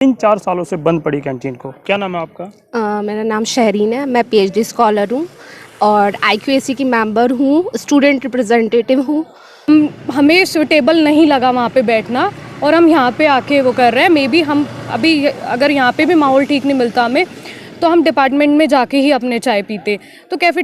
3-4 सालों से बंद पड़ी कैंटीन को। क्या नाम है आपका? मेरा नाम शहरीन है। मैं पीएचडी स्कॉलर हूँ और आईक्यूएसी की मेंबर हूँ, स्टूडेंट रिप्रेजेंटेटिव हूँ। हमें सूटेबल नहीं लगा वहाँ पे बैठना और हम यहाँ पे आके वो कर रहे हैं। मे बी हम अभी अगर यहाँ पे भी माहौल ठीक नहीं मिलता हमें, तो हम डिपार्टमेंट में जाके ही अपने चाय पीते। तो कैफे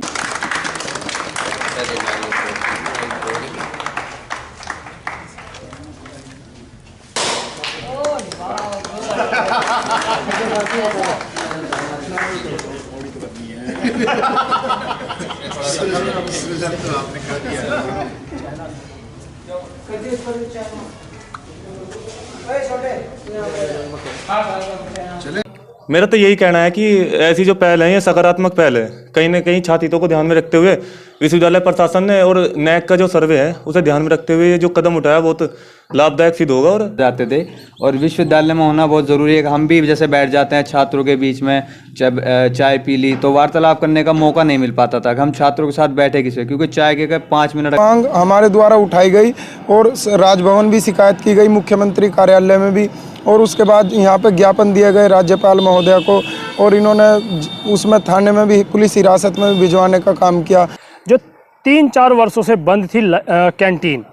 मेरा तो यही कहना है कि ऐसी जो पहल है ये सकारात्मक पहल है। कहीं ना कहीं छात्रों को ध्यान में रखते हुए विश्वविद्यालय प्रशासन ने और नैक का जो सर्वे है उसे ध्यान में रखते हुए जो कदम उठाया बहुत लाभदायक सिद्ध होगा। और जाते थे और विश्वविद्यालय में होना बहुत ज़रूरी है। हम भी जैसे बैठ जाते हैं छात्रों के बीच में, जब चाय पी ली तो वार्तालाप करने का मौका नहीं मिल पाता था कि हम छात्रों के साथ बैठे किसे, क्योंकि चाय के 5 मिनट मांग हमारे द्वारा उठाई गई और राजभवन भी शिकायत की गई, मुख्यमंत्री कार्यालय में भी, और उसके बाद यहाँ पे ज्ञापन दिए गए राज्यपाल महोदया को, और इन्होंने उसमें थाने में भी पुलिस हिरासत में भी भिजवाने का काम किया। जो 3-4 वर्षों से बंद थी कैंटीन,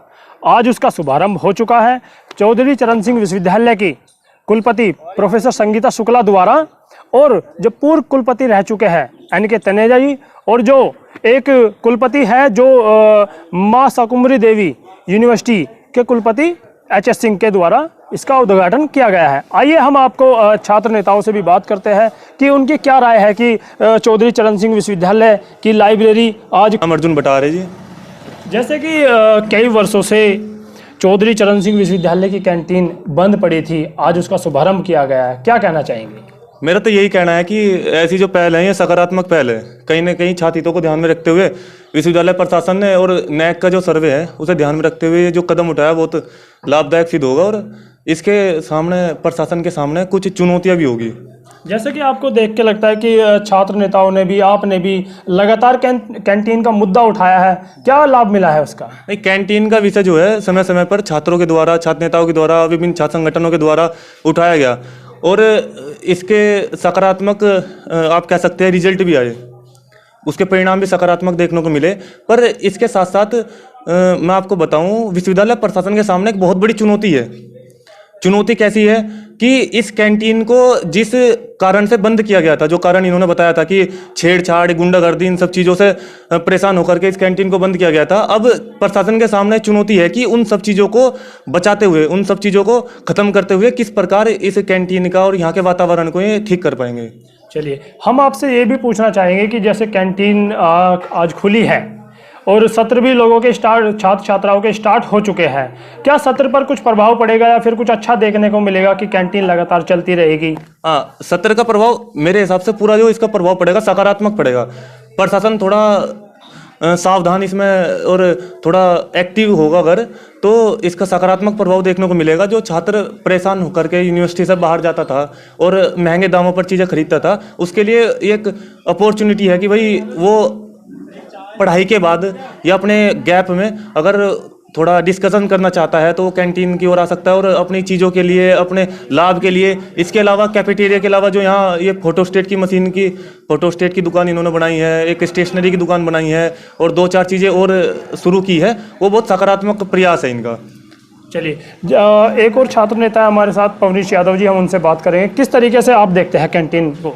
आज उसका शुभारंभ हो चुका है। चौधरी चरण सिंह विश्वविद्यालय की कुलपति प्रोफेसर संगीता शुक्ला द्वारा, और जो पूर्व कुलपति रह चुके हैं एनके तनेजा जी, और जो एक कुलपति है जो माँ शाकुंभरी देवी यूनिवर्सिटी के कुलपति एचएस सिंह के द्वारा इसका उद्घाटन किया गया है। आइए हम आपको छात्र नेताओं से भी बात करते हैं कि उनकी क्या राय है कि चौधरी चरण सिंह विश्वविद्यालय की लाइब्रेरी आज। अर्जुन बटारे जी, जैसे कि कई वर्षों से चौधरी चरण सिंह विश्वविद्यालय की कैंटीन बंद पड़ी थी, आज उसका शुभारंभ किया गया है, क्या कहना चाहेंगे? मेरा तो यही कहना है कि ऐसी जो पहल है ये सकारात्मक पहल है। कहीं ना कहीं छात्रों को ध्यान में रखते हुए विश्वविद्यालय प्रशासन ने और नैक का जो सर्वे है उसे ध्यान में रखते हुए जो कदम उठाया बहुत लाभदायक सिद्ध होगा। और इसके सामने प्रशासन के सामने कुछ चुनौतियां भी होगी। जैसे कि आपको देख के लगता है कि छात्र नेताओं ने भी, आपने भी लगातार कैंटीन का मुद्दा उठाया है, क्या लाभ मिला है उसका? नहीं, कैंटीन का विषय जो है समय समय पर छात्रों के द्वारा, छात्र नेताओं के द्वारा, विभिन्न छात्र संगठनों के द्वारा उठाया गया और इसके सकारात्मक आप कह सकते हैं रिजल्ट भी आए, उसके परिणाम भी सकारात्मक देखने को मिले। पर इसके साथ साथ मैं आपको बताऊं, विश्वविद्यालय प्रशासन के सामने एक बहुत बड़ी चुनौती है। चुनौती कैसी है कि इस कैंटीन को जिस कारण से बंद किया गया था, जो कारण इन्होंने बताया था कि छेड़छाड़, गुंडागर्दी, इन सब चीज़ों से परेशान होकर के इस कैंटीन को बंद किया गया था। अब प्रशासन के सामने चुनौती है कि उन सब चीज़ों को बचाते हुए, उन सब चीज़ों को ख़त्म करते हुए किस प्रकार इस कैंटीन का और यहाँ के वातावरण को ये ठीक कर पाएंगे। चलिए, हम आपसे ये भी पूछना चाहेंगे कि जैसे कैंटीन आज खुली है और सत्र भी लोगों के छात्र छात्राओं के स्टार्ट हो चुके हैं, क्या सत्र पर कुछ प्रभाव पड़ेगा या फिर कुछ अच्छा देखने को मिलेगा कि कैंटीन लगातार चलती रहेगी? हाँ, सत्र का प्रभाव मेरे हिसाब से पूरा जो इसका प्रभाव पड़ेगा सकारात्मक पड़ेगा। प्रशासन थोड़ा सावधान इसमें और थोड़ा एक्टिव होगा अगर, तो इसका सकारात्मक प्रभाव देखने को मिलेगा। जो छात्र परेशान होकर के यूनिवर्सिटी से बाहर जाता था और महंगे दामों पर चीज़ें खरीदता था, उसके लिए एक अपॉर्चुनिटी है कि भाई वो पढ़ाई के बाद या अपने गैप में अगर थोड़ा डिस्कशन करना चाहता है तो वो कैंटीन की ओर आ सकता है और अपनी चीज़ों के लिए, अपने लाभ के लिए। इसके अलावा कैफेटेरिया के अलावा जो यहाँ ये फोटोस्टेट की मशीन की, फोटोस्टेट की दुकान इन्होंने बनाई है, एक स्टेशनरी की दुकान बनाई है और 2-4 चीज़ें और शुरू की है, वो बहुत सकारात्मक प्रयास है इनका। चलिए, एक और छात्र नेता है हमारे साथ, पवनीश यादव जी, हम उनसे बात करेंगे। किस तरीके से आप देखते हैं कैंटीन को?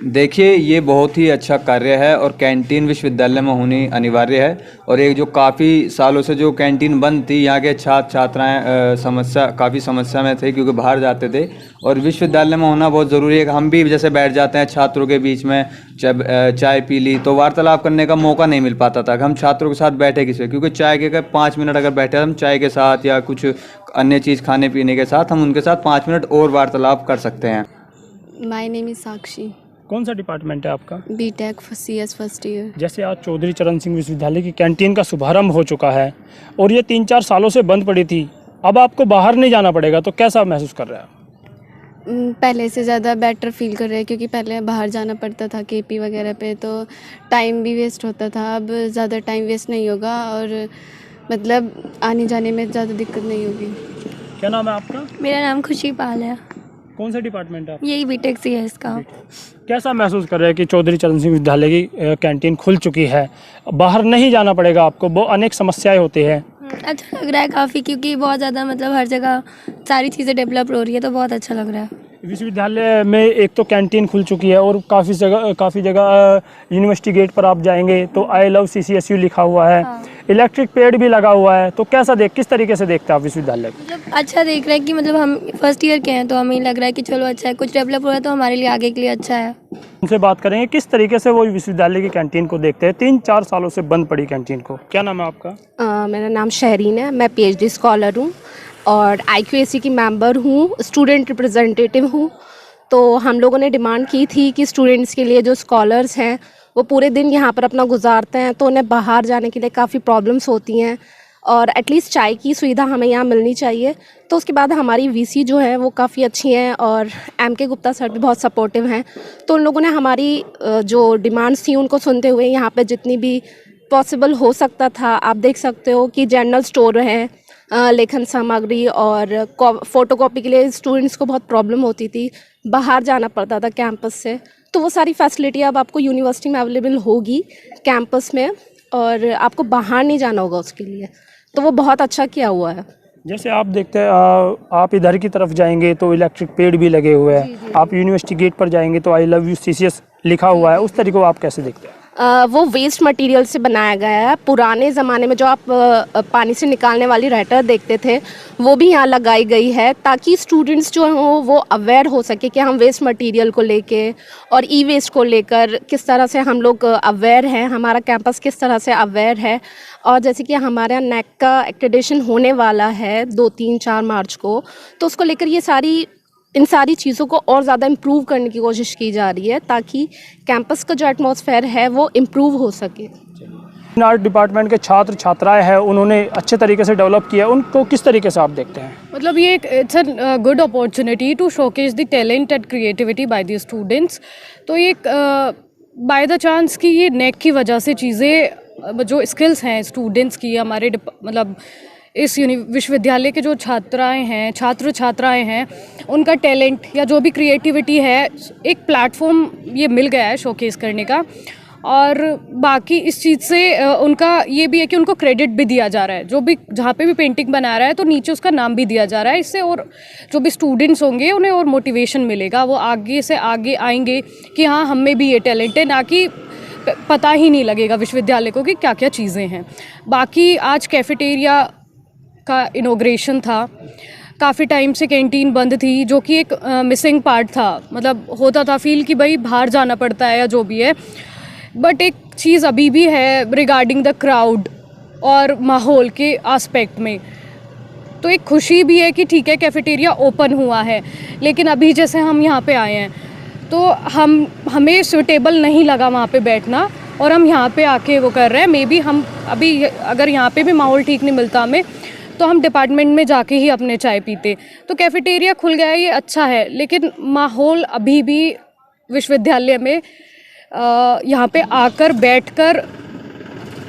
देखिए, ये बहुत ही अच्छा कार्य है और कैंटीन विश्वविद्यालय में होनी अनिवार्य है। और एक जो काफ़ी सालों से जो कैंटीन बंद थी, यहाँ के छात्र छात्राएँ काफ़ी समस्या में थे क्योंकि बाहर जाते थे, और विश्वविद्यालय में होना बहुत ज़रूरी है। हम भी जैसे बैठ जाते हैं छात्रों के बीच में, जब चाय पी ली तो वार्तालाप करने का मौका नहीं मिल पाता था कि हम छात्रों के साथ बैठे किसे, क्योंकि चाय के 5 मिनट अगर बैठे हम चाय के साथ या कुछ अन्य चीज़ खाने पीने के साथ, हम उनके साथ 5 मिनट और वार्तालाप कर सकते हैं। My name is Sakshi. कौन सा डिपार्टमेंट है आपका? BTech CS first year. जैसे आज चौधरी चरण सिंह विश्वविद्यालय की कैंटीन का शुभारंभ हो चुका है और ये 3-4 सालों से बंद पड़ी थी, अब आपको बाहर नहीं जाना पड़ेगा, तो कैसा महसूस कर रहे हैं आप? पहले से ज़्यादा बेटर फील कर रहे हैं, क्योंकि पहले बाहर जाना पड़ता था केपी वगैरह पे, तो टाइम भी वेस्ट होता था। अब ज़्यादा टाइम वेस्ट नहीं होगा और मतलब आने जाने में ज़्यादा दिक्कत नहीं होगी। क्या नाम है आपका? मेरा नाम खुशी पाल है। कौन सा डिपार्टमेंट है? यही बीटेक सी है इसका। कैसा महसूस कर रहे हैं कि चौधरी चरण सिंह विद्यालय की कैंटीन खुल चुकी है, बाहर नहीं जाना पड़ेगा आपको, वो अनेक समस्याएं होती है? अच्छा लग रहा है काफ़ी, क्योंकि बहुत ज़्यादा मतलब हर जगह सारी चीज़ें डेवलप हो रही है, तो बहुत अच्छा लग रहा है। विश्वविद्यालय में एक तो कैंटीन खुल चुकी है और काफ़ी जगह यूनिवर्सिटी गेट पर आप जाएंगे तो आई लव CCSU लिखा हुआ है, इलेक्ट्रिक पेड़ भी लगा हुआ है। तो किस तरीके से देखते हैं आप विश्वविद्यालय को? मतलब अच्छा देख रहे हैं कि मतलब हम फर्स्ट ईयर के हैं, तो हमें लग रहा है कि चलो अच्छा है, कुछ डेवलप हो रहा है तो हमारे लिए आगे के लिए अच्छा है। उनसे बात करेंगे किस तरीके से वो विश्वविद्यालय की कैंटीन को देखते हैं। 3-4 सालों से बंद पड़ी कैंटीन को। क्या नाम है आपका? मेरा नाम शहरीन है, मैं PhD स्कॉलर हूँ और IQAC की मेंबर हूँ, स्टूडेंट रिप्रेजेंटेटिव हूँ। तो हम लोगों ने डिमांड की थी कि स्टूडेंट्स के लिए जो स्कॉलर्स हैं वो पूरे दिन यहाँ पर अपना गुजारते हैं, तो उन्हें बाहर जाने के लिए काफ़ी प्रॉब्लम्स होती हैं और एटलीस्ट चाय की सुविधा हमें यहाँ मिलनी चाहिए। तो उसके बाद हमारी VC जो है वो काफ़ी अच्छी हैं और MK गुप्ता सर भी बहुत सपोर्टिव हैं। तो उन लोगों ने हमारी जो डिमांड्स थी उनको सुनते हुए यहाँ पे जितनी भी पॉसिबल हो सकता था, आप देख सकते हो कि जनरल स्टोर हैं, लेखन सामग्री और फ़ोटोकॉपी के लिए स्टूडेंट्स को बहुत प्रॉब्लम होती थी, बाहर जाना पड़ता था कैंपस से, तो वो सारी फैसिलिटी अब आपको यूनिवर्सिटी में अवेलेबल होगी कैंपस में और आपको बाहर नहीं जाना होगा उसके लिए। तो वो बहुत अच्छा किया हुआ है। जैसे आप देखते हैं आप इधर की तरफ जाएंगे तो इलेक्ट्रिक पेड़ भी लगे हुए हैं, आप यूनिवर्सिटी गेट पर जाएंगे तो आई लव यू CCS लिखा हुआ है, उस तरीके को आप कैसे देखते हैं? वो वेस्ट मटेरियल से बनाया गया है। पुराने ज़माने में जो आप पानी से निकालने वाली रैटर देखते थे वो भी यहाँ लगाई गई है, ताकि स्टूडेंट्स जो हों वो अवेयर हो सके कि हम वेस्ट मटेरियल को लेके और ई-वेस्ट को लेकर किस तरह से हम लोग अवेयर हैं, हमारा कैंपस किस तरह से अवेयर है। और जैसे कि हमारे यहाँ NAC का एक्रेडिटेशन होने वाला है 2-3-4 मार्च को, तो उसको लेकर इन सारी चीज़ों को और ज़्यादा इम्प्रूव करने की कोशिश की जा रही है, ताकि कैंपस का जो एटमॉस्फेयर है वो इम्प्रूव हो सके। आर्ट डिपार्टमेंट के छात्र छात्राएं हैं, उन्होंने अच्छे तरीके से डेवलप किया, उनको किस तरीके से आप देखते हैं? मतलब ये it's a good opportunity to showcase the talent and creativity by the students. तो ये बाय द चांस कि ये NAC की वजह से चीज़ें जो स्किल्स हैं स्टूडेंट्स की, हमारे मतलब इस विश्वविद्यालय के जो छात्र छात्राएं हैं, उनका टैलेंट या जो भी क्रिएटिविटी है, एक प्लेटफॉर्म ये मिल गया है शोकेस करने का। और बाकी इस चीज़ से उनका ये भी है कि उनको क्रेडिट भी दिया जा रहा है, जो भी जहाँ पे भी पेंटिंग बना रहा है तो नीचे उसका नाम भी दिया जा रहा है। इससे और जो भी स्टूडेंट्स होंगे उन्हें और मोटिवेशन मिलेगा, वो आगे से आगे आएंगे कि हाँ हम में भी ये टैलेंट है, ना कि पता ही नहीं लगेगा विश्वविद्यालय को कि क्या क्या चीज़ें हैं। बाकी आज कैफेटेरिया का इनॉग्रेशन था, काफ़ी टाइम से कैंटीन बंद थी, जो कि एक मिसिंग पार्ट था। मतलब होता था फील कि भाई बाहर जाना पड़ता है या जो भी है, बट एक चीज़ अभी भी है रिगार्डिंग द क्राउड और माहौल के एस्पेक्ट में। तो एक खुशी भी है कि ठीक है कैफेटेरिया ओपन हुआ है, लेकिन अभी जैसे हम यहाँ पे आए हैं तो हमें सूटेबल नहीं लगा वहाँ पे बैठना, और हम यहाँ पे आके वो कर रहे हैं। मे बी हम अभी अगर यहाँ पे भी माहौल ठीक नहीं मिलता हमें, तो हम डिपार्टमेंट में जाके ही अपने चाय पीते। तो कैफेटेरिया खुल गया है, ये अच्छा है, लेकिन माहौल अभी भी विश्वविद्यालय में यहाँ पे आकर बैठकर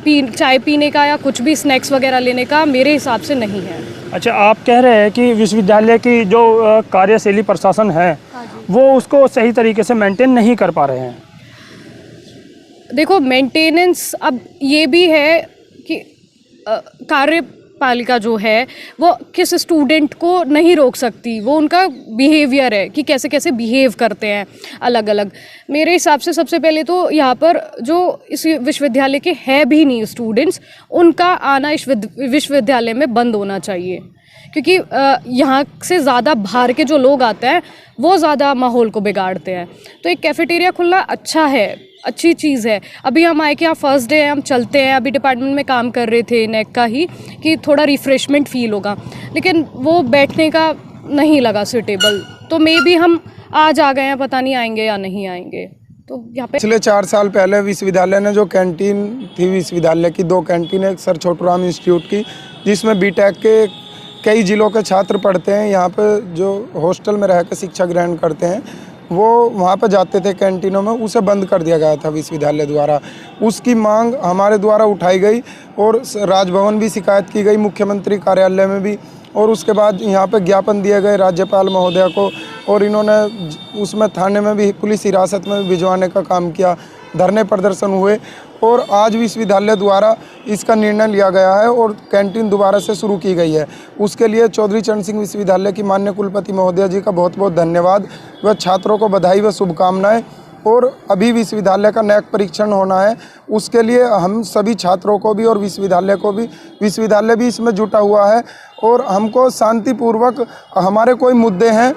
चाय पीने का या कुछ भी स्नैक्स वगैरह लेने का मेरे हिसाब से नहीं है। अच्छा, आप कह रहे हैं कि विश्वविद्यालय की जो कार्यशैली प्रशासन है वो उसको सही तरीके से मेंटेन नहीं कर पा रहे हैं। देखो मेंटेनेंस अब ये भी है कि कार्यपालिका जो है वो किस स्टूडेंट को नहीं रोक सकती, वो उनका बिहेवियर है कि कैसे कैसे बिहेव करते हैं अलग अलग। मेरे हिसाब से सबसे पहले तो यहाँ पर जो इस विश्वविद्यालय के है भी नहीं स्टूडेंट्स, उनका आना इस विश्वविद्यालय में बंद होना चाहिए, क्योंकि यहाँ से ज़्यादा बाहर के जो लोग आते हैं वो ज़्यादा माहौल को बिगाड़ते हैं। तो एक कैफेटेरिया खुलना अच्छा है, अच्छी चीज़ है। अभी हम आए कि यहाँ फर्स्ट डे है, हम चलते हैं, अभी डिपार्टमेंट में काम कर रहे थे NAC का ही कि थोड़ा रिफ़्रेशमेंट फ़ील होगा, लेकिन वो बैठने का नहीं लगा सूटेबल। तो मे भी हम आज आ गए हैं, पता नहीं आएंगे या नहीं आएंगे। तो यहाँ पे पिछले 4 साल पहले विश्वविद्यालय ने जो कैंटीन थी, विश्वविद्यालय की 2 कैंटीन, एक सर छोटूराम इंस्टीट्यूट की जिसमें BTech के कई ज़िलों के छात्र पढ़ते हैं, यहाँ पे जो हॉस्टल में रह कर शिक्षा ग्रहण करते हैं वो वहाँ पर जाते थे कैंटीनों में, उसे बंद कर दिया गया था विश्वविद्यालय द्वारा। उसकी मांग हमारे द्वारा उठाई गई और राजभवन भी शिकायत की गई, मुख्यमंत्री कार्यालय में भी, और उसके बाद यहाँ पे ज्ञापन दिए गए राज्यपाल महोदया को, और इन्होंने उसमें थाने में भी पुलिस हिरासत में भी भिजवाने का काम किया, धरने प्रदर्शन हुए, और आज विश्वविद्यालय द्वारा इसका निर्णय लिया गया है और कैंटीन दोबारा से शुरू की गई है। उसके लिए चौधरी चरण सिंह विश्वविद्यालय की माननीय कुलपति महोदया जी का बहुत बहुत धन्यवाद व छात्रों को बधाई व शुभकामनाएं। और अभी विश्वविद्यालय का नैक परीक्षण होना है, उसके लिए हम सभी छात्रों को भी और विश्वविद्यालय को भी, विश्वविद्यालय भी इसमें जुटा हुआ है, और हमको शांतिपूर्वक हमारे कोई मुद्दे हैं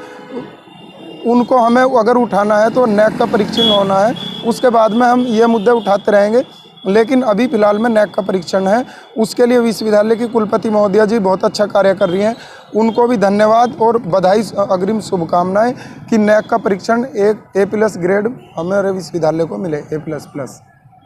उनको हमें अगर उठाना है तो नैक का परीक्षण होना है, उसके बाद में हम ये मुद्दे उठाते रहेंगे। लेकिन अभी फ़िलहाल में नैक का परीक्षण है, उसके लिए विश्वविद्यालय की कुलपति महोदया जी बहुत अच्छा कार्य कर रही हैं, उनको भी धन्यवाद और बधाई, अग्रिम शुभकामनाएं कि नैक का परीक्षण एक A+ ग्रेड हमारे विश्वविद्यालय को मिले, A++।